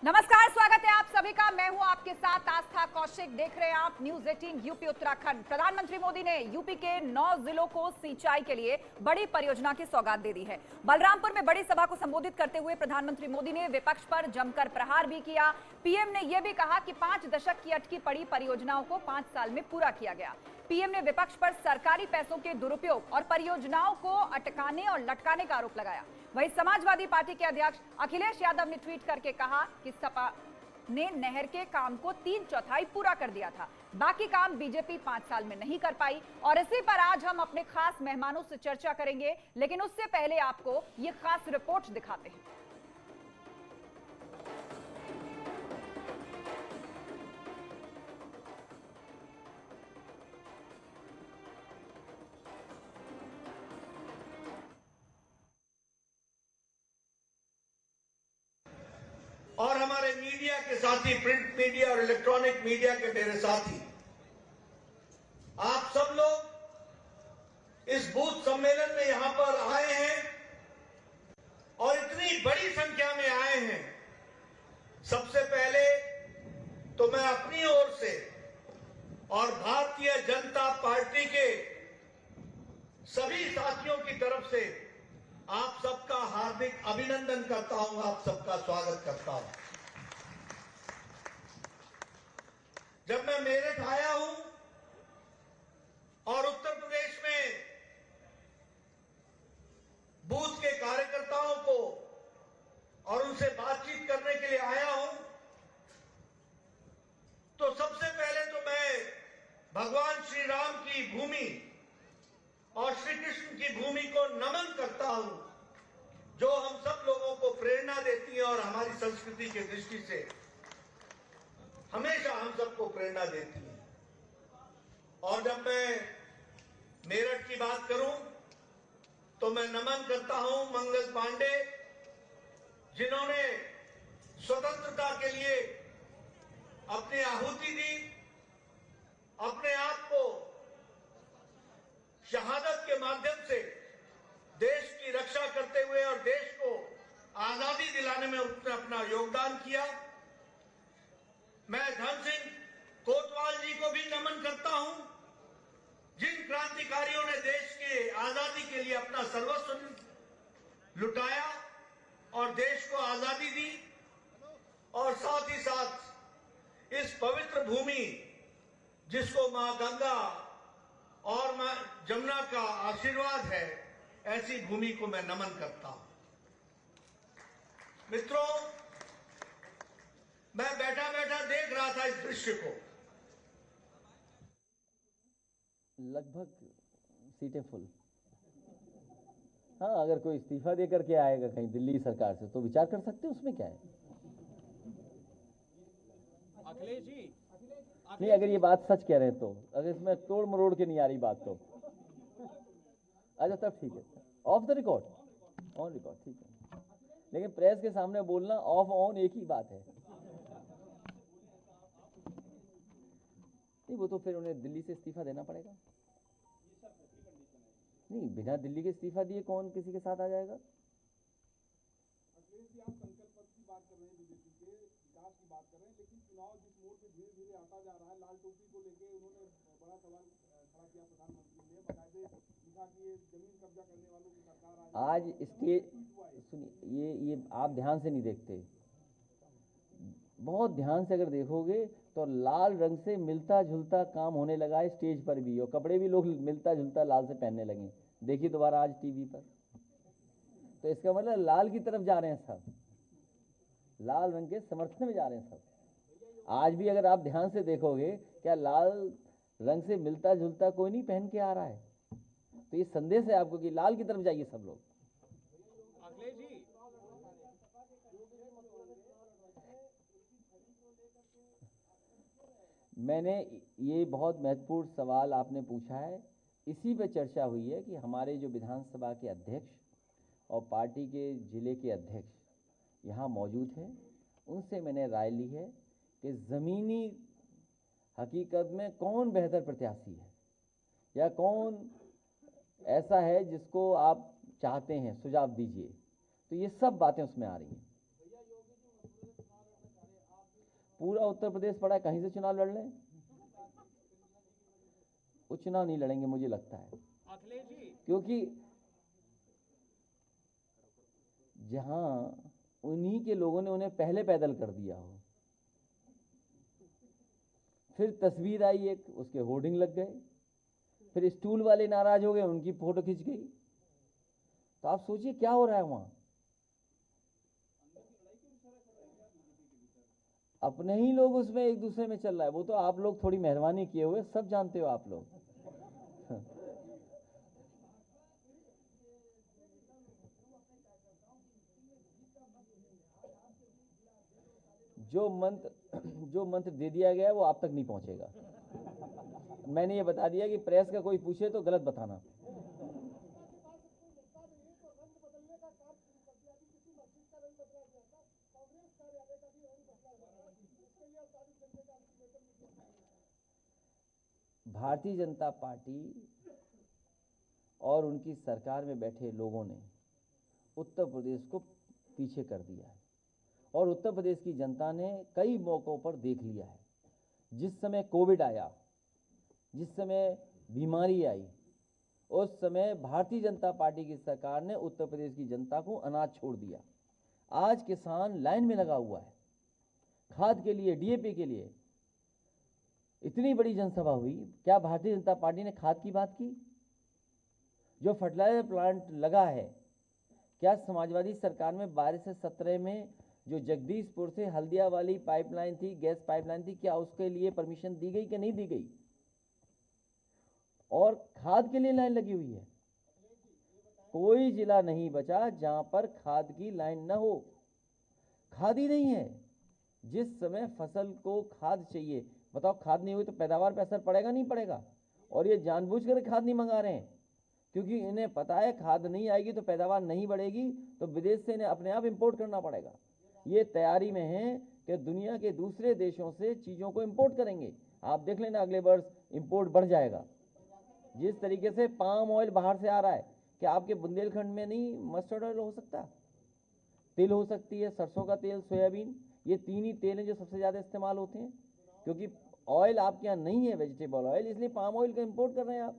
नमस्कार, स्वागत है आप सभी का। मैं हूं आपके साथ आस्था कौशिक। देख रहे हैं आप न्यूज 18 यूपी उत्तराखंड। प्रधानमंत्री मोदी ने यूपी के 9 जिलों को सिंचाई के लिए बड़ी परियोजना की सौगात दे दी है। बलरामपुर में बड़ी सभा को संबोधित करते हुए प्रधानमंत्री मोदी ने विपक्ष पर जमकर प्रहार भी किया। पीएम ने यह भी कहा कि 5 दशक की अटकी पड़ी परियोजनाओं को 5 साल में पूरा किया गया। पीएम ने विपक्ष पर सरकारी पैसों के दुरुपयोग और परियोजनाओं को अटकाने और लटकाने का आरोप लगाया। वहीं समाजवादी पार्टी के अध्यक्ष अखिलेश यादव ने ट्वीट करके कहा कि सपा ने नहर के काम को 3/4 पूरा कर दिया था, बाकी काम बीजेपी 5 साल में नहीं कर पाई। और इसी पर आज हम अपने खास मेहमानों से चर्चा करेंगे, लेकिन उससे पहले आपको ये खास रिपोर्ट दिखाते हैं। और हमारे मीडिया के साथी, प्रिंट मीडिया और इलेक्ट्रॉनिक मीडिया के मेरे साथी, आप सब लोग इस बूथ सम्मेलन में यहां पर आए हैं और इतनी बड़ी संख्या में आए हैं। सबसे पहले तो मैं अपनी ओर से और भारतीय जनता पार्टी के सभी साथियों की तरफ से आप सबका हार्दिक अभिनंदन करता हूं, आप सबका स्वागत करता हूं। जब मैं मेरठ आया हूं और उत्तर प्रदेश में बूथ के कार्यकर्ताओं को और उनसे बातचीत करने के लिए आया हूं, तो सबसे पहले तो मैं भगवान श्री राम की भूमि और श्री कृष्ण की भूमि को नमन करता हूं, जो हम सब लोगों को प्रेरणा देती है और हमारी संस्कृति की दृष्टि से हमेशा हम सबको प्रेरणा देती है। और जब मैं मेरठ की बात करूं तो मैं नमन करता हूं मंगल पांडे, जिन्होंने स्वतंत्रता के लिए अपनी आहुति दी, अपने आप को शहादत के माध्यम से देश की रक्षा करते हुए और देश को आजादी दिलाने में उसने अपना योगदान किया। मैं धन सिंह कोतवाल जी को भी नमन करता हूं, जिन क्रांतिकारियों ने देश के आजादी के लिए अपना सर्वस्व लुटाया और देश को आजादी दी। और साथ ही साथ इस पवित्र भूमि, जिसको मां गंगा और मां जमुना का आशीर्वाद है, ऐसी भूमि को मैं नमन करता हूं। मित्रों, मैं बैठा बैठा देख रहा था इस दृश्य को। लगभग सीटें फुल। हाँ, अगर कोई इस्तीफा देकर के आएगा कहीं दिल्ली सरकार से तो विचार कर सकते हैं, उसमें क्या है। अखिलेश जी, नहीं, अगर ये बात सच कह रहे हैं तो, अगर इसमें तोड़ मरोड़ के नहीं आ रही बात तो अच्छा तब ठीक है। Of the record, on record ठीक है, लेकिन प्रेस के सामने बोलना ऑफ ऑन एक ही बात है। नहीं, वो तो फिर उन्हें दिल्ली से इस्तीफा देना पड़ेगा। नहीं, बिना दिल्ली के इस्तीफा दिए कौन किसी के साथ आ जाएगा। अखिलेश जी, आप संकल्प पत्र की बात कर रहे हैं, बीजेपी के विकास की बात कर रहे हैं, लेकिन चुनाव जिस मोड़ पे धीरे धीरे आता जा रहा है, लाल टोपी को लेके उन्होंने बड़ा सवाल खड़ा किया। प्रधानमंत्री ने बाकायदे लिखा कि ये जमीन कब्जा करने वालों की सरकार आज स्टेज, सुनिए, ये आप ध्यान से नहीं देखते। बहुत ध्यान से अगर देखोगे तो लाल रंग से मिलता जुलता काम होने लगा है स्टेज पर भी, और कपड़े भी लोग मिलता जुलता लाल से पहनने लगे। देखिए दोबारा आज टीवी पर, तो इसका मतलब लाल की तरफ जा रहे हैं सब, लाल रंग के समर्थन में जा रहे हैं सब। आज भी अगर आप ध्यान से देखोगे, क्या लाल रंग से मिलता जुलता कोई नहीं पहन के आ रहा है। तो ये संदेश है आपको कि लाल की तरफ जाइए सब लोग। अखिलेश जी, मैंने ये बहुत महत्वपूर्ण सवाल आपने पूछा है, इसी पे चर्चा हुई है कि हमारे जो विधानसभा के अध्यक्ष और पार्टी के जिले के अध्यक्ष यहाँ मौजूद हैं, उनसे मैंने राय ली है कि ज़मीनी हकीकत में कौन बेहतर प्रत्याशी है या कौन ऐसा है जिसको आप चाहते हैं, सुझाव दीजिए। तो ये सब बातें उसमें आ रही हैं। पूरा उत्तर प्रदेश पड़ा है, कहीं से चुनाव लड़ लें। वो चुनाव नहीं लड़ेंगे मुझे लगता है, क्योंकि जहां उन्हीं के लोगों ने उन्हें पहले पैदल कर दिया हो, फिर तस्वीर आई एक, उसके होर्डिंग लग गए, फिर स्टूल वाले नाराज हो गए, उनकी फोटो खिंच गई। तो आप सोचिए क्या हो रहा है वहां। अपने ही लोग उसमें एक दूसरे में चल रहा है। वो तो आप लोग थोड़ी मेहरबानी किए हुए सब जानते हो आप लोग। जो मंत्र दे दिया गया है वो आप तक नहीं पहुंचेगा। मैंने ये बता दिया कि प्रेस का कोई पूछे तो गलत बताना। भारतीय जनता पार्टी और उनकी सरकार में बैठे लोगों ने उत्तर प्रदेश को पीछे कर दिया है, और उत्तर प्रदेश की जनता ने कई मौकों पर देख लिया है। जिस समय कोविड आया, जिस समय बीमारी आई, उस समय भारतीय जनता पार्टी की सरकार ने उत्तर प्रदेश की जनता को अनाज छोड़ दिया। आज किसान लाइन में लगा हुआ है खाद के लिए, डीएपी के लिए। इतनी बड़ी जनसभा हुई, क्या भारतीय जनता पार्टी ने खाद की बात की? जो फर्टिलाइजर प्लांट लगा है, क्या समाजवादी सरकार में 12 से 17 में जो जगदीशपुर से हल्दिया वाली पाइपलाइन थी, गैस पाइपलाइन थी, क्या उसके लिए परमिशन दी गई कि नहीं दी गई? और खाद के लिए लाइन लगी हुई है। कोई जिला नहीं बचा जहां पर खाद की लाइन न हो। खाद ही नहीं है। जिस समय फसल को खाद चाहिए, बताओ खाद नहीं हुई तो पैदावार पे असर पड़ेगा नहीं पड़ेगा? और ये जानबूझकर खाद नहीं मंगा रहे हैं, क्योंकि इन्हें पता है खाद नहीं आएगी तो पैदावार नहीं बढ़ेगी, तो विदेश से इन्हें अपने आप इंपोर्ट करना पड़ेगा। ये तैयारी में है कि दुनिया के दूसरे देशों से चीज़ों को इंपोर्ट करेंगे। आप देख लेना अगले वर्ष इंपोर्ट बढ़ जाएगा। जिस तरीके से पाम ऑयल बाहर से आ रहा है, क्या आपके बुंदेलखंड में नहीं मस्टर्ड ऑयल हो सकता? तिल हो सकती है, सरसों का तेल, सोयाबीन, ये 3 ही तेल हैं जो सबसे ज़्यादा इस्तेमाल होते हैं। क्योंकि ऑयल आपके यहाँ नहीं है वेजिटेबल ऑयल, इसलिए पाम ऑयल का इंपोर्ट कर रहे हैं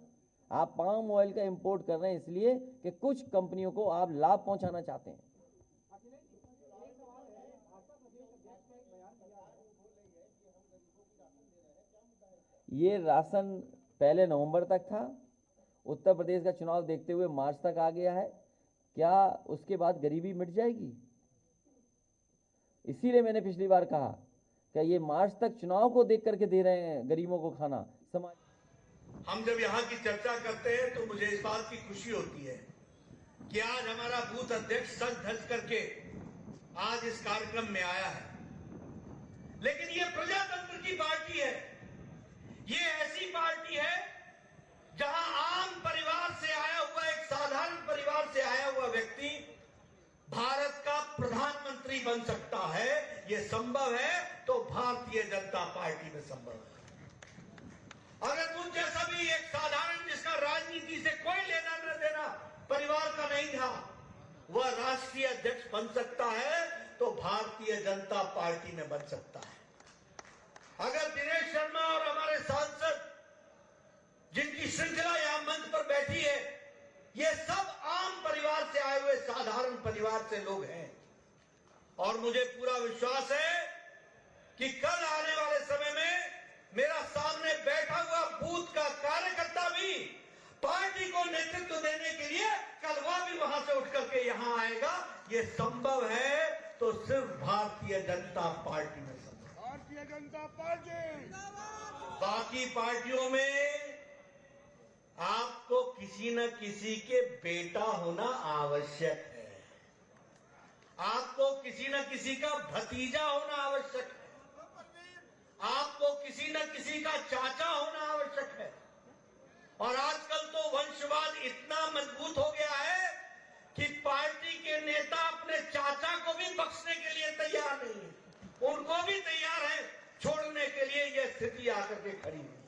आप पाम ऑयल का इंपोर्ट कर रहे हैं इसलिए कि कुछ कंपनियों को आप लाभ पहुंचाना चाहते हैं। ये राशन पहले नवंबर तक था, उत्तर प्रदेश का चुनाव देखते हुए मार्च तक आ गया है। क्या उसके बाद गरीबी मिट जाएगी? इसीलिए मैंने पिछली बार कहा कि ये मार्च तक चुनाव को देख करके दे रहे हैं गरीबों को खाना। समाज हम जब यहाँ की चर्चा करते हैं तो मुझे इस बात की खुशी होती है कि आज हमारा बूथ अध्यक्ष सज धज करके आज इस कार्यक्रम में आया है। लेकिन ये प्रजातंत्र की पार्टी है, ये ऐसी पार्टी है जहां आम परिवार से आया हुआ, एक साधारण परिवार से आया हुआ व्यक्ति भारत का प्रधानमंत्री बन सकता है। ये संभव है तो भारतीय जनता पार्टी में संभव है। अगर मुझ जैसा भी एक साधारण, जिसका राजनीति से कोई लेना न देना परिवार का नहीं था, वह राष्ट्रीय अध्यक्ष बन सकता है तो भारतीय जनता पार्टी में बन सकता है। अगर दिनेश शर्मा और हमारे सांसद जिनकी श्रृंखला यहां मंच पर बैठी है, ये सब आम परिवार से आए हुए साधारण परिवार से लोग हैं, और मुझे पूरा विश्वास है कि कल आने वाले समय में मेरा सामने बैठा हुआ बूथ का कार्यकर्ता भी पार्टी को नेतृत्व देने के लिए कल वह भी वहां से उठ करके यहां आएगा। ये संभव है तो सिर्फ भारतीय जनता पार्टी में संभव। भारतीय जनता पार्टी। बाकी पार्टियों में आपको किसी न किसी के बेटा होना आवश्यक है, आपको किसी न किसी का भतीजा होना आवश्यक है, आपको किसी न किसी का चाचा होना आवश्यक है। और आजकल तो वंशवाद इतना मजबूत हो गया है कि पार्टी के नेता अपने चाचा को भी बख्शने के लिए तैयार नहीं है, उनको भी तैयार है छोड़ने के लिए। यह स्थिति आकर के खड़ी है।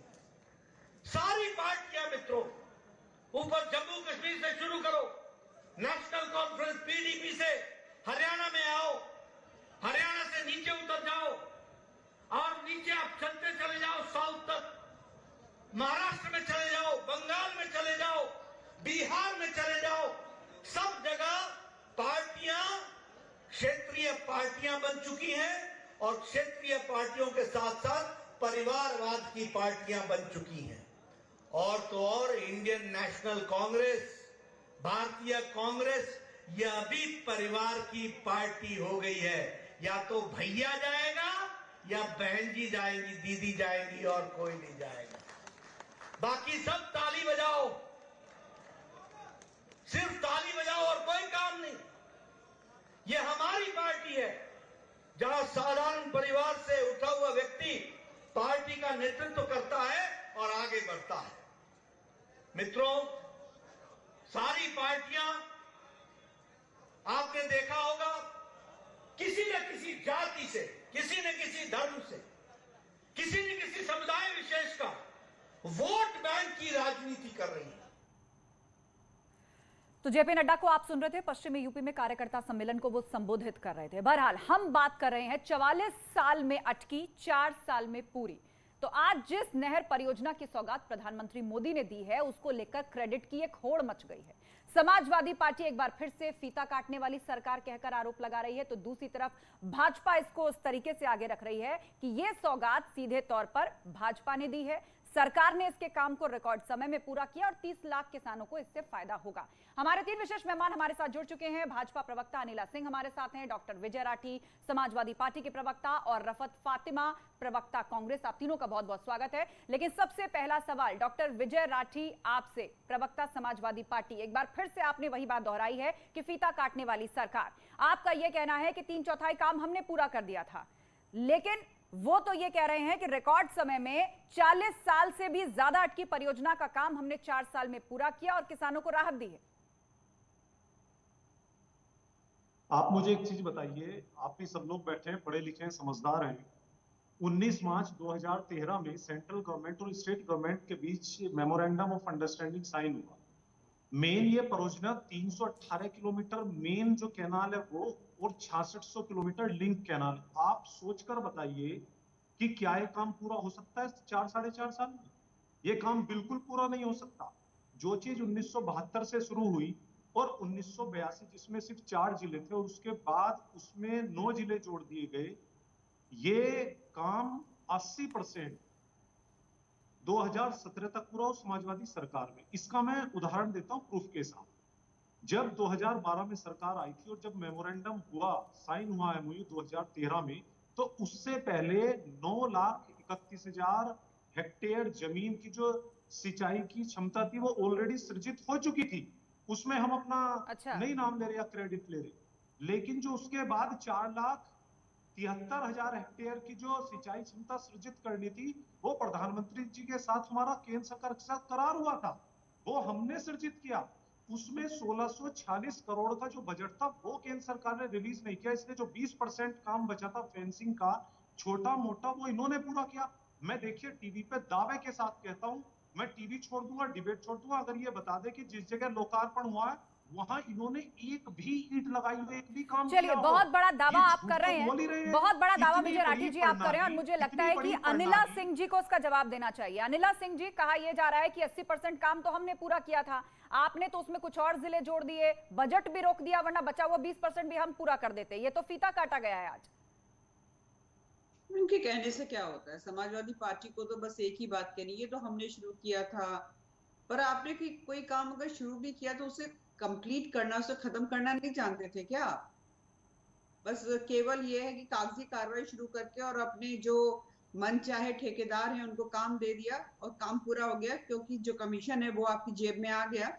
सारी पार्टियां मित्रों, ऊपर जम्मू कश्मीर से शुरू करो, नेशनल कॉन्फ्रेंस पीडीपी से हरियाणा में आओ, हरियाणा से नीचे उतर जाओ, क्षेत्रीय पार्टियां बन चुकी हैं और क्षेत्रीय पार्टियों के साथ साथ परिवारवाद की पार्टियां बन चुकी हैं। और तो और इंडियन नेशनल कांग्रेस, भारतीय कांग्रेस, यह भी परिवार की पार्टी हो गई है। या तो भैया जाएगा या बहन जी जाएंगी, दीदी जाएंगी और कोई नहीं जाएगा। बाकी सब ताली बजाओ, सिर्फ ताली बजाओ और कोई काम नहीं। ये हमारी पार्टी है जहां साधारण परिवार से उठा हुआ व्यक्ति पार्टी का नेतृत्व करता है और आगे बढ़ता है। मित्रों, सारी पार्टियां आपने देखा होगा किसी न किसी जाति से, किसी न किसी धर्म से, किसी न किसी समुदाय विशेष का वोट बैंक की राजनीति कर रही है। तो जेपी नड्डा को आप सुन रहे थे, पश्चिमी यूपी में कार्यकर्ता सम्मेलन को वो संबोधित कर रहे थे। बहरहाल हम बात कर रहे हैं 44 साल में अटकी 4 साल में पूरी। तो आज जिस नहर परियोजना की सौगात प्रधानमंत्री मोदी ने दी है, उसको लेकर क्रेडिट की एक होड़ मच गई है। समाजवादी पार्टी एक बार फिर से फीता काटने वाली सरकार कहकर आरोप लगा रही है, तो दूसरी तरफ भाजपा इसको उस तरीके से आगे रख रही है कि यह सौगात सीधे तौर पर भाजपा ने दी है। सरकार ने इसके काम को रिकॉर्ड समय में पूरा किया और 30 लाख किसानों को इससे फायदा होगा। हमारे 3 विशेष मेहमान हमारे साथ जुड़ चुके हैं। भाजपा प्रवक्ता अनिला सिंह हमारे साथ हैं, डॉक्टर विजय राठी समाजवादी पार्टी के प्रवक्ता और रफत फातिमा प्रवक्ता कांग्रेस। आप तीनों का बहुत बहुत स्वागत है। लेकिन सबसे पहला सवाल डॉक्टर विजय राठी आपसे, प्रवक्ता समाजवादी पार्टी, एक बार फिर से आपने वही बात दोहराई है कि फीता काटने वाली सरकार। आपका यह कहना है कि 3/4 काम हमने पूरा कर दिया था, लेकिन वो तो ये कह रहे हैं कि रिकॉर्ड समय में 40 साल से भी ज्यादा अटकी परियोजना का काम हमने 4 साल में पूरा किया और किसानों को राहत दी है। आप मुझे एक चीज बताइए, आप भी सब लोग बैठे हैं, पढ़े लिखे हैं, समझदार हैं। 19 मार्च 2013 में सेंट्रल गवर्नमेंट और स्टेट गवर्नमेंट के बीच मेमोरेंडम ऑफ अंडरस्टैंडिंग साइन हुआ। मेन ये परियोजना 318 किलोमीटर मेन जो कैनाल है वो, और 6600 किलोमीटर लिंक कैनाल। आप सोचकर बताइए कि क्या ये काम पूरा हो सकता है 4-4.5 साल में? ये काम बिल्कुल पूरा नहीं हो सकता। जो चीज 1972 से शुरू हुई और 1982 जिसमें सिर्फ 4 जिले थे और उसके बाद उसमें 9 जिले जोड़ दिए गए, ये काम 80% 2017 तक पूरा हो समाजवादी सरकार में। इसका मैं उदाहरण देता हूं प्रूफ के साथ। जब 2012 में सरकार आई थी और जब मेमोरेंडम हुआ, साइन हुआ एमओयू 2013 में, तो उससे पहले 9,31,000 हेक्टेयर जमीन की जो सिंचाई की क्षमता थी वो ऑलरेडी सृजित हो चुकी थी। उसमें हम अपना नहीं नाम ले रहे या क्रेडिट ले रहे, लेकिन जो उसके बाद 4,73,000 हेक्टेयर की जो सिंचाई क्षमता सृजित करनी थी, वो प्रधानमंत्री जी के साथ हमारा केंद्र सरकार के साथ करार हुआ था, वो हमने सृजित किया। उसमें 1646 करोड़ का जो बजट था वो केंद्र सरकार ने रिलीज नहीं किया, इसलिए जो 20% काम बचा था फेंसिंग का छोटा मोटा, वो इन्होंने पूरा किया। मैं देखिए टीवी पे दावे के साथ कहता हूं, मैं टीवी छोड़ दूंगा, डिबेट छोड़ दूंगा, अगर ये बता दे कि जिस जगह लोकार्पण हुआ है वहां इन्होंने एक भी ईंट लगाई हुई, एक भी काम चलिए, बहुत बड़ा दावा आप कर रहे हैं, बहुत बड़ा दावा विजय राठी जी आप कर रहे हैं, और मुझे लगता है कि अनिला सिंह जी को उसका जवाब देना चाहिए। अनिला सिंह जी, कहा यह जा रहा है कि 80% काम तो हमने पूरा किया था, आपने तो उसमें कुछ और जिले जोड़ दिए, बजट भी रोक दिया, वरना बचा हुआ 20% भी हम पूरा कर देते। ये तो फीता काटा गया है आज। उनके कहने से क्या होता है? समाजवादी पार्टी को तो बस एक ही बात कहनी है, तो हमने शुरू किया था। पर आपने कोई काम अगर शुरू भी किया तो उसे कंप्लीट करना, उसे खत्म करना नहीं जानते थे क्या? बस केवल ये है कि कागजी कार्रवाई शुरू करके और अपने जो मन चाहे ठेकेदार हैं उनको काम दे दिया और काम पूरा हो गया, क्योंकि जो कमीशन है वो आपकी जेब में आ गया।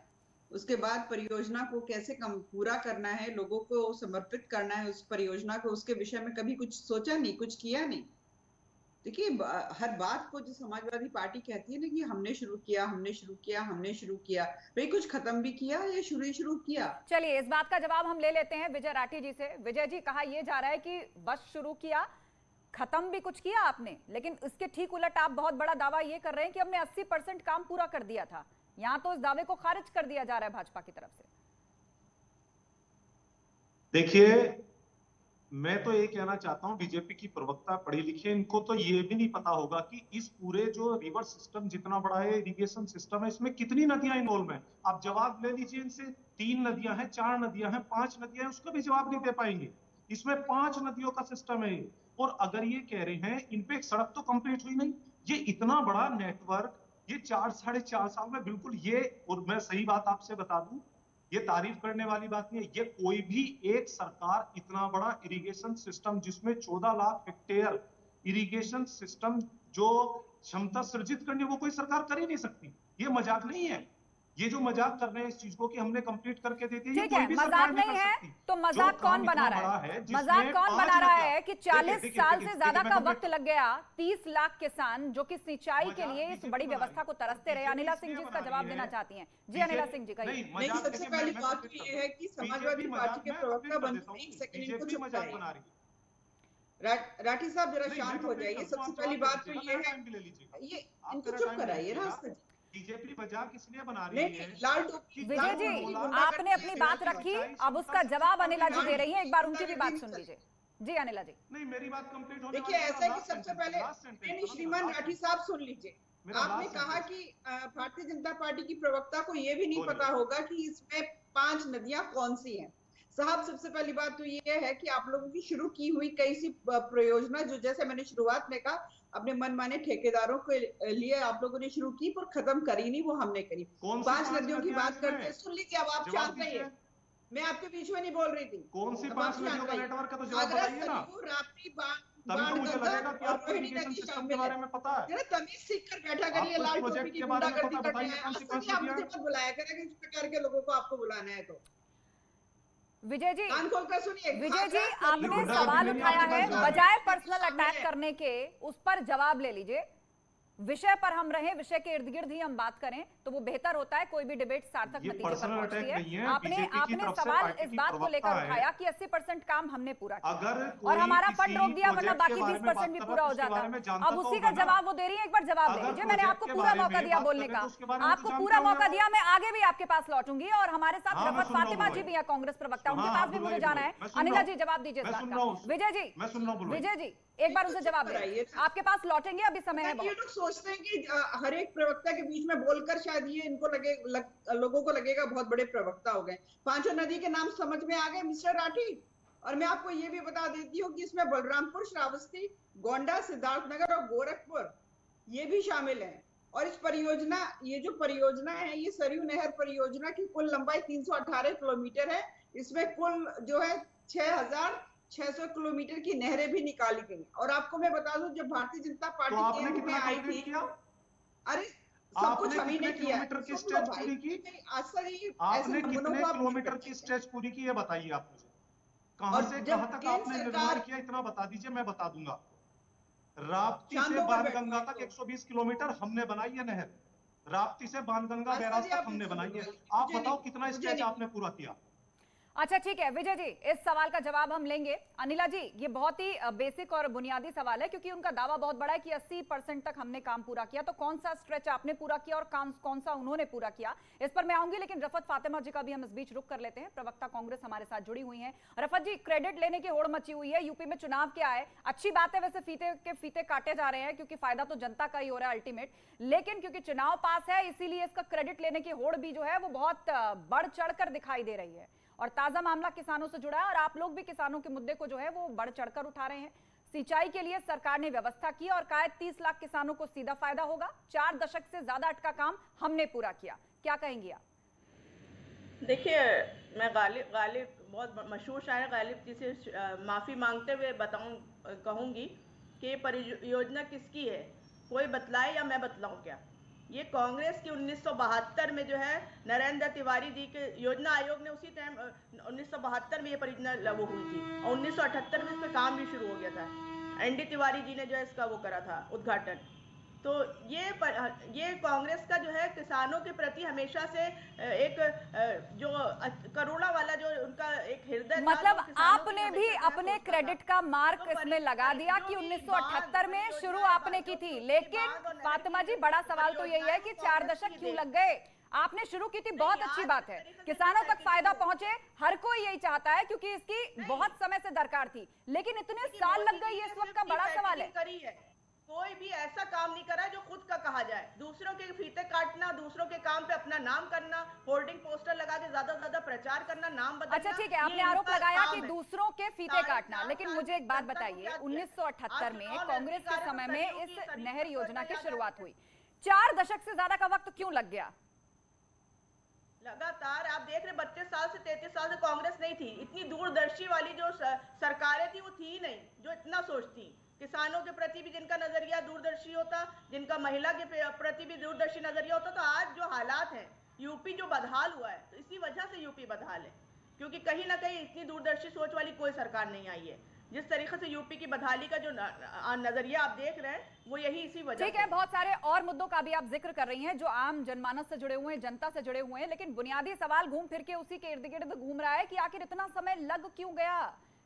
उसके बाद परियोजना को कैसे पूरा करना है, लोगों को समर्पित करना है उस परियोजना को, उसके विषय में कभी कुछ सोचा नहीं, कुछ किया नहीं। देखिए, हर बात को जो समाजवादी पार्टी कहती है ना कि हमने शुरू किया, हमने शुरू किया, हमने शुरू किया, भाई कुछ खत्म भी किया या शुरू किया? चलिए, इस बात का जवाब हम ले लेते हैं विजय राठी जी से। विजय जी, कहा यह जा रहा है कि बस शुरू किया, खत्म भी कुछ किया आपने, लेकिन इसके ठीक उलट आप बहुत बड़ा दावा ये कर रहे हैं कि हमने 80% काम पूरा कर दिया था। यहां तो इस दावे को खारिज कर दिया जा रहा है भाजपा की तरफ से। देखिए, मैं तो ये कहना चाहता हूं, बीजेपी की प्रवक्ता पढ़ी लिखी, इनको तो ये भी नहीं पता होगा कि इस पूरे जो रिवर सिस्टम जितना बड़ा है, इरिगेशन सिस्टम है, इसमें कितनी नदियां इन्वॉल्व हैं। आप जवाब ले लीजिए इनसे, 3 नदियां हैं, 4 नदियां हैं, 5 नदियां हैं, उसका भी जवाब नहीं दे पाएंगे। इसमें 5 नदियों का सिस्टम है। और अगर ये कह रहे हैं इन पे एक सड़क तो कंप्लीट हुई नहीं, ये इतना बड़ा नेटवर्क ये 4-4.5 साल में बिल्कुल ये, और मैं सही बात आपसे बता दूं, ये तारीफ करने वाली बात नहीं है, ये कोई भी एक सरकार इतना बड़ा इरिगेशन सिस्टम जिसमें 14 लाख हेक्टेयर इरिगेशन सिस्टम जो क्षमता सृजित करनी वो कोई सरकार कर ही नहीं सकती। ये मजाक नहीं है, ये जो मजाक कर रहे हैं इस चीज को कि हमने कंप्लीट करके दे दी, ठीक है, मजाक नहीं है तो मजाक कौन बना रहा है? मजाक कौन बना रहा है कि 40 साल से ज्यादा का वक्त लग गया, 30 लाख किसान जो कि सिंचाई के लिए इस बड़ी व्यवस्था को तरसते रहे। अनिला सिंह जी इसका जवाब देना चाहती हैं। जी अनिला सिंह जी, कहिए। नहीं, सबसे पहली बात ये है कि समाजवादी पार्टी के प्रवक्ता बनते हैं, एक सेकंड इनको चुप कराइए। राठी साहब जरा शांत हो जाइए। सबसे पहली बात तो ये है, ये इनको चुप कराइए ना। बीजेपी मजाक इसलिए बना रही है। लाल टोपी विजय जी, आपने अपनी बात रखी, अब उसका जवाब अनिला जी दे रही हैं। एक बार उनकी भी बात सुन लीजिए। जी अनिला जी। नहीं, मेरी बात कंप्लीट होने देखिए, ऐसा है कि सबसे पहले श्रीमान राठी साहब सुन लीजिए। आपने कहा कि भारतीय जनता पार्टी की प्रवक्ता को ये भी नहीं पता होगा कि इसमें 5 नदियां कौन सी हैं। साहब, सबसे पहली बात तो ये है कि आप लोगों की शुरू की हुई कई सी परियोजना जो, जैसे मैंने शुरुआत में कहा, अपने मनमाने ठेकेदारों के लिए आप लोगों ने शुरू की पर खत्म करी नहीं, वो हमने करी। 5 नदियों की बात करते हैं, सुन लीजिए। अब आप शांत रहिए, मैं आपके बीच में नहीं बोल रही थी। कौन सी 5 नदियों का नेटवर्क का तो जवाब बताइए ना। राप्ती, तभी तो मुझे लगेगा कि आपको इरिगेशन सिस्टम के बारे में पता है। जरा तमीज सीख कर बैठा करिए। लाल टोपी की गुंडागर्दी करते हैं, आप मुझे मत बुलाया करें इस प्रकार के लोगों को, आपको बुलाना है तो। विजय जी, कान खोलकर सुनिए। विजय जी, आपने सवाल उठाया है, बजाय पर्सनल अटैक करने के उस पर जवाब ले लीजिए। विषय पर हम रहे, विषय के इर्द गिर्द ही हम बात करें तो वो बेहतर होता है। कोई भी डिबेट सार्थक नतीजे पर पहुंचती है। आपने सवाल इस बात को लेकर उठाया कि 80% काम हमने पूरा किया और हमारा फंड रोक दिया, वरना बाकी 20% भी पूरा हो जाता। अब उसी का जवाब वो दे रही है। एक बार जवाब ले लीजिए। मैंने आपको पूरा मौका दिया बोलने का, आपको पूरा मौका दिया। मैं आगे भी आपके पास लौटूंगी और हमारे साथ रफत फातिमा जी भी है, कांग्रेस प्रवक्ता, उनके पास भी मुझे जाना है। अनिला जी जवाब दीजिए। विजय जी, विजय जी एक बार उनसे जवाब दीजिए, आपके पास लौटेंगे, अभी समय है। ये लोग सोचते हैं कि हर एक प्रवक्ता के बीच में बोलकर शायद ये इनको लोगों को लगेगा बहुत बड़े प्रवक्ता हो गए। 5 नदी के नाम समझ में आ गए मिस्टर राठी। और मैं आपको ये भी बता देती हूँ कि इसमें बलरामपुर, श्रावस्ती, गोंडा, सिद्धार्थनगर और गोरखपुर ये भी शामिल है। और इस परियोजना, ये जो परियोजना है, ये सरयू नहर परियोजना की कुल लंबाई 318 किलोमीटर है। इसमें कुल जो है 6,600 किलोमीटर की नहरें भी निकाली गई। और आपको मैं बता दूं, जब भारतीय जनता पार्टी केंद्र में आई थी, अरे सब कुछ हम ही ने किया। किलोमीटर की स्ट्रेच पूरी की? आपने कितने किलोमीटर की स्ट्रेच पूरी की, ये बताइए आप मुझे। कहां से कहां तक आपने निर्माण किया, इतना बता दीजिए, मैं बता दूंगा। राप्ती से बाणगंगा तक 120 किलोमीटर हमने बनाई है नहर। राप्ती से बाणगंगा बैराज तक हमने बनाई है। आप बताओ कितना स्ट्रेच आपने पूरा किया। अच्छा ठीक है विजय जी, इस सवाल का जवाब हम लेंगे। अनिला जी, ये बहुत ही बेसिक और बुनियादी सवाल है, क्योंकि उनका दावा बहुत बड़ा है कि 80% तक हमने काम पूरा किया। तो कौन सा स्ट्रेच आपने पूरा किया और कौन सा उन्होंने पूरा किया, इस पर मैं आऊंगी। लेकिन रफत फातिमा जी का भी हम इस बीच रुक कर लेते हैं। प्रवक्ता कांग्रेस हमारे साथ जुड़ी हुई हैं। रफत जी, क्रेडिट लेने की होड़ मची हुई है। यूपी में चुनाव क्या है, अच्छी बात है वैसे, फीते काटे जा रहे हैं क्योंकि फायदा तो जनता का ही हो रहा है अल्टीमेट। लेकिन क्योंकि चुनाव पास है, इसीलिए इसका क्रेडिट लेने की होड़ भी जो है वो बहुत बढ़ चढ़कर दिखाई दे रही है। और ताजा मामला किसानों से जुड़ा है और आप लोग भी किसानों के मुद्दे को जो है वो बढ़ चढ़कर उठा रहे हैं। सिंचाई के लिए सरकार ने व्यवस्था की और कहा 30 लाख किसानों को सीधा फायदा होगा। 4 दशक से ज्यादा अटका काम हमने पूरा किया। क्या कहेंगी आप? देखिए, मैं गालिब बहुत मशहूर शायर गालिब जी से माफी मांगते हुए कहूंगी कि ये परियोजना किसकी है, कोई बतलाए या मैं बतलाऊं क्या। ये कांग्रेस की 1972 में जो है नरेंद्र तिवारी जी के योजना आयोग ने उसी टाइम 1972 में ये परियोजना लागू हुई थी और 1978 में इस पर काम भी शुरू हो गया था। एनडी तिवारी जी ने जो है इसका वो करा था उद्घाटन। तो ये कांग्रेस का जो है किसानों के प्रति हमेशा से एक जो करुणा वाला जो उनका एक हृदय, मतलब आपने भी अपने क्रेडिट का मार्क इसमें लगा दिया कि 1978 में शुरू आपने की थी। लेकिन फातिमा जी, बड़ा सवाल तो यही है कि 4 दशक क्यों लग गए? आपने शुरू की थी, बहुत अच्छी बात है, किसानों तक फायदा पहुंचे, हर कोई यही चाहता है क्योंकि इसकी बहुत समय से दरकार थी। लेकिन इतने साल लग गए, ये इस वक्त का बड़ा सवाल है। कोई भी ऐसा काम नहीं करा जो खुद का कहा जाए। दूसरों के फीते काटना, दूसरों के काम पे अपना नाम करना, होर्डिंग पोस्टर लगा के ज्यादा ज्यादा प्रचार करना, नाम बदलना। अच्छा ठीक है, आपने आरोप लगाया कि दूसरों के फीते काटना, लेकिन मुझे एक बात बताइए, 1978 में कांग्रेस के समय में इस नहर योजना की शुरुआत हुई, 4 दशक से ज्यादा का वक्त क्यों लग गया? लगातार आप देख रहे 32 साल से 33 साल से कांग्रेस नहीं थी। इतनी दूरदर्शी वाली जो सरकारें थी वो थी ही नहीं जो इतना सोचती। किसानों के प्रति भी जिनका नजरिया दूरदर्शी होता, जिनका महिला के प्रति भी दूरदर्शी नजरिया होता, तो आज जो हालात है, यूपी जो बदहाल हुआ है, तो इसी वजह से यूपी बदहाल है, क्योंकि कहीं ना कहीं इतनी दूरदर्शी सोच वाली कोई सरकार नहीं आई है। जिस तरीके से यूपी की बदहाली का जो नजरिया आप देख रहे हैं, वो यही इसी वजह ठीक है। बहुत सारे और मुद्दों का भी आप जिक्र कर रही हैं जो आम जनमानस से जुड़े हुए हैं, जनता से जुड़े हुए हैं, लेकिन बुनियादी सवाल घूम फिर के उसी के इर्द गिर्द घूम रहा है कि आखिर इतना समय लग क्यों गया?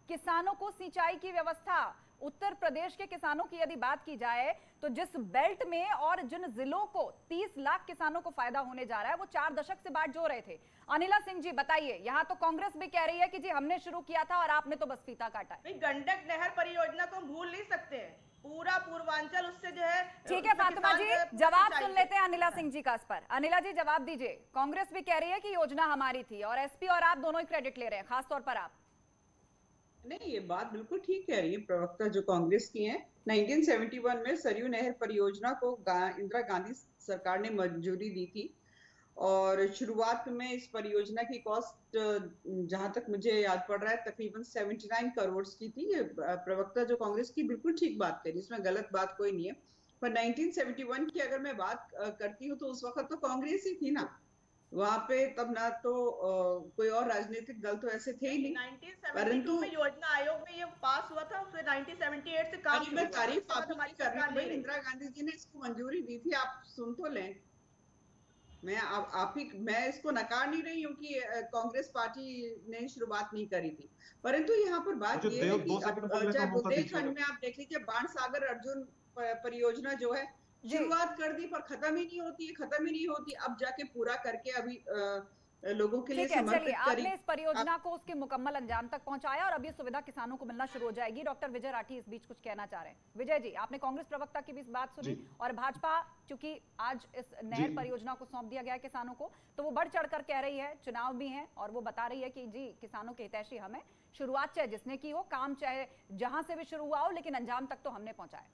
किसानों को सिंचाई की व्यवस्था, उत्तर प्रदेश के किसानों की यदि बात की जाए तो जिस बेल्ट में और जिन जिलों को 30 लाख किसानों को फायदा होने जा रहा है, वो 4 दशक से बाट जो रहे थे। अनिला सिंह जी बताइए, यहाँ तो कांग्रेस भी कह रही है कि जी हमने शुरू किया था और आपने तो बस फीता काटा है। गंडक नहर परियोजना को भूल नहीं सकते हैं, पूरा पूर्वांचल उससे जो है। ठीक है फातिमा जी, जवाब सुन लेते हैं अनिला सिंह जी का इस पर। अनिला जी जवाब दीजिए। कांग्रेस भी कह रही है कि योजना हमारी थी और एसपी और आप दोनों ही क्रेडिट ले रहे हैं, खासतौर पर आप। नहीं, ये बात बिल्कुल ठीक कह रही है प्रवक्ता जो कांग्रेस की हैं। 1971 में सरयू नहर परियोजना को इंदिरा गांधी सरकार ने मंजूरी दी थी और शुरुआत में इस परियोजना की कॉस्ट जहां तक मुझे याद पड़ रहा है तकरीबन 79 करोड़ की थी। ये प्रवक्ता जो कांग्रेस की बिल्कुल ठीक बात करी, इसमें गलत बात कोई नहीं है। पर 1971 की अगर मैं बात करती हूँ तो उस वक्त तो कांग्रेस ही थी ना वहां पे, तब ना तो कोई और राजनीतिक दल तो ऐसे थे ही नहीं। 1972 में योजना आयोग में ये पास हुआ था, फिर 1978 से काम मैं तारीफ कर रही हूँ, इंदिरा गांधी जी ने इसको मंजूरी दी थी, आप सुन तो लें। मैं इसको नकार नहीं रही हूँ कि कांग्रेस पार्टी ने शुरुआत नहीं करी थी, परंतु यहाँ पर बात ये है कि चाहे बुंदेलखंड में आप देख लीजिए, बाण सागर अर्जुन परियोजना जो है शुरुआत कर दी पर खत्म ही नहीं होती। अब जाके पूरा करके अभी लोगों के लिए समर्पित करी। आपने इस परियोजना को उसके मुकम्मल अंजाम तक पहुंचाया और अब ये सुविधा किसानों को मिलना शुरू हो जाएगी। डॉक्टर विजय राठी इस बीच कुछ कहना चाह रहे हैं। विजय जी, आपने कांग्रेस प्रवक्ता की भी इस बात सुनी और भाजपा चूंकि आज इस नहर परियोजना को सौंप दिया गया है किसानों को, तो वो बढ़ चढ़कर कह रही है, चुनाव भी है और वो बता रही है कि जी किसानों के हितैषी हमें, शुरुआत चाहे जिसने की हो, काम चाहे जहां से भी शुरू हुआ हो, लेकिन अंजाम तक तो हमने पहुंचाया।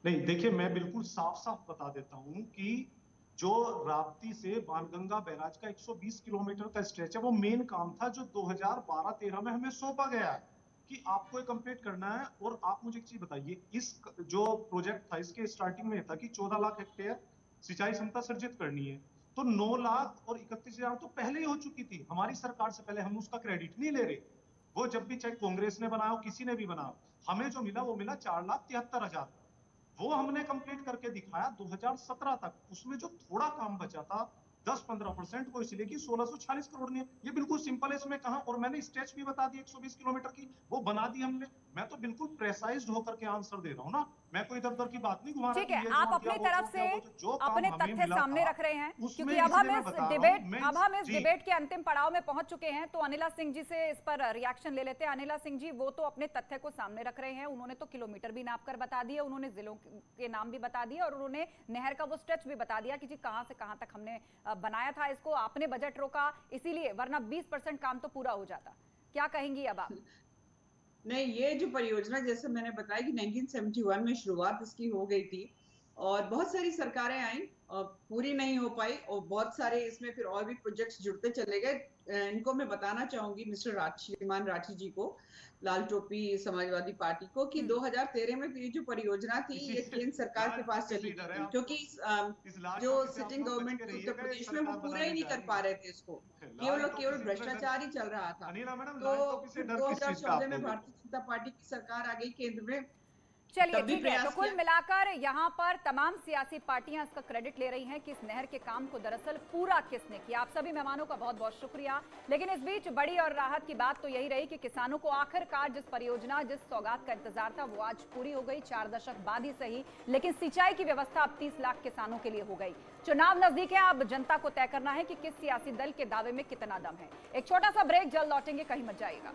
नहीं, देखिए मैं बिल्कुल साफ साफ बता देता हूं कि जो राप्ती से बाणगंगा बैराज का 120 किलोमीटर का स्ट्रेच है, वो मेन काम था जो 2012-13 में हमें सौंपा गया है कि आपको ये कंप्लीट करना है। और आप मुझे एक चीज बताइए, इस जो प्रोजेक्ट था इसके स्टार्टिंग में था कि 14 लाख हेक्टेयर सिंचाई क्षमता सर्जित करनी है, तो 9 लाख और 31,000 तो पहले ही हो चुकी थी हमारी सरकार से पहले, हम उसका क्रेडिट नहीं ले रहे। वो जब भी चाहे कांग्रेस ने बनाया किसी ने भी बनाया, हमें जो मिला वो मिला 4,73,000, वो हमने कंप्लीट करके दिखाया 2017 तक। उसमें जो थोड़ा काम बचा था 10-15% को इसलिए कि 1646 करोड़ ने, ये बिल्कुल सिंपल है इसमें कहा। और मैंने स्ट्रेच भी बता दी 120 किलोमीटर की, वो बना दी हमने। मैं तो बिल्कुल प्रेसाइज्ड होकर के आंसर दे रहा हूँ ना, मैं कोई इधर-उधर की बात नहीं घुमा रहा। ठीक है, आप अपनी तरफ से अपने तथ्य सामने रख रहे हैं, क्योंकि अब हम इस डिबेट के अंतिम पड़ाव में पहुंच चुके हैं। तो अनिला सिंह जी से इस पर रिएक्शन ले लेते हैं। अनिला सिंह जी, वो तो अपने तथ्य को सामने रख रहे हैं, उन्होंने तो किलोमीटर भी नाप कर बता दिए, उन्होंने जिलों के नाम भी बता दिए और उन्होंने नहर का वो स्ट्रेच भी बता दिया कि जी कहां से कहां तक हमने बनाया था इसको, आपने बजट रोका इसीलिए, वरना 20% काम तो पूरा हो जाता। क्या कहेंगी अब आप? नहीं, ये जो परियोजना जैसे मैंने बताया कि 1971 में शुरुआत इसकी हो गई थी और बहुत सारी सरकारें आई और पूरी नहीं हो पाई और बहुत सारे इसमें फिर और भी प्रोजेक्ट्स जुड़ते चले गए। इनको मैं बताना चाहूंगी मिस्टर श्रीमान राठी जी को, लाल टोपी समाजवादी पार्टी को, कि 2013 में ये जो परियोजना थी ये केंद्र सरकार के पास चली गई, क्योंकि जो सिटिंग गवर्नमेंट उत्तर प्रदेश में वो पूरा ही नहीं कर पा रहे थे इसको, केवल भ्रष्टाचार ही चल रहा था। तो 2014 में भारतीय जनता पार्टी की सरकार आ गई केंद्र में। चलिए ठीक है, तो कुल मिलाकर यहाँ पर तमाम सियासी पार्टियां इसका क्रेडिट ले रही हैं कि इस नहर के काम को दरअसल पूरा किसने किया। आप सभी मेहमानों का बहुत बहुत शुक्रिया। लेकिन इस बीच बड़ी और राहत की बात तो यही रही कि किसानों को आखिरकार जिस परियोजना, जिस सौगात का इंतजार था वो आज पूरी हो गई, 4 दशक बाद ही सही, लेकिन सिंचाई की व्यवस्था अब 30 लाख किसानों के लिए हो गई। चुनाव नजदीक है, अब जनता को तय करना है कि किस सियासी दल के दावे में कितना दम है। एक छोटा सा ब्रेक, जल्द लौटेंगे, कहीं मत जाइएगा।